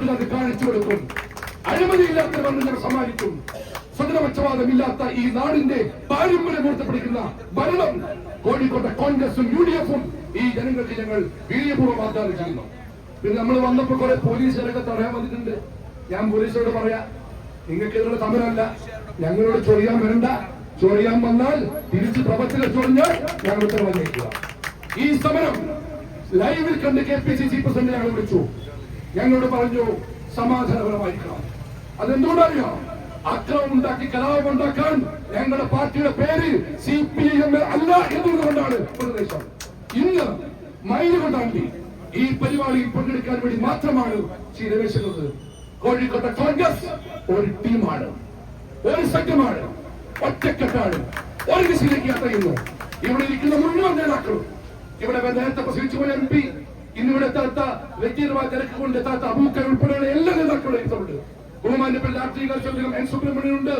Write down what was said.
നാട്ടുകാർക്ക് കാണിച്ചു കൊടുക്കും. അഴിമതിയില്ലാത്ത ഭരണം ഞങ്ങൾ സമ്മാനിക്കും. സ്വജനപക്ഷപാതമില്ലാത്ത ഈ നാടിന്റെ പാരമ്പര്യം ഉയർത്തപ്പെടിക്കുന്ന ഭരണം കോഴിക്കോട്ടെ കോൺഗ്രസും UDF-ഉം ഈ ജനങ്ങൾക്ക് ഞങ്ങൾ വീര്യപൂർവ്വം വാഗ്ദാനം ചെയ്യുന്നു. പിന്നെ നമ്മൾ വന്നപ്പോ കുറെ പോലീസുകാരൊക്കെ തടയാൻ വന്നിട്ടുണ്ട്. ഞാൻ പോലീസോട് പറയാ, നിങ്ങൾക്ക് ഇതിനുള്ള സമരമല്ല, ഞങ്ങളോട് ചൊറിയാൻ വരണ്ട. ചൊറിയാൻ വന്നാൽ തിരിച്ച് പ്രവർത്തകർ ചൊറിഞ്ഞാൽ ഞങ്ങൾ ഉത്തരവാദിക്കുക. ഈ സമരം ലൈവിൽ കണ്ട് KPCC പ്രസിഡന്റ് ഞങ്ങൾ വിളിച്ചു. ഞങ്ങളോട് പറഞ്ഞു സമാധാനപരമായിരിക്കണം. അതെന്തുകൊണ്ടറിയാം? അക്രമം ഉണ്ടാക്കി കലാപം ഉണ്ടാക്കാൻ ഞങ്ങളുടെ പാർട്ടിയുടെ പേര് CPIM അല്ല എന്നതുകൊണ്ടാണ് നിർദ്ദേശം. ഇന്ന് മൈലുകൾ താണ്ടി ഈ പരിപാടിയിൽ പങ്കെടുക്കാൻ വേണ്ടി മാത്രമാണ് ശ്രീ രമേശ് എന്നത്. കോഴിക്കോട്ടെ കോൺഗ്രസ് ഒരു ടീമാണ്, ഒരു സംഘമാണ്, ഒറ്റക്കെട്ടാണ്, ഒരു ദിശയിലേക്ക് യാത്ര ചെയ്യുന്നു. ഇവിടെ ഇരിക്കുന്ന മുഴുവൻ നേതാക്കളും, ഇവിടെ നേരത്തെ പ്രസംഗിച്ചു പോയ MP, ഇന്നിവിടെ എത്താത്ത വ്യക്തിപരമായ തിരക്ക് കൊണ്ട് എത്താത്ത അബൂക്കർ ഉൾപ്പെടെയുള്ള എല്ലാ നേതാക്കളും എത്തുന്നുണ്ട്. ബഹുമാന്യപ്പെട്ട രാഷ്ട്രീയ N. സുബ്രഹ്മണ്യനുണ്ട്,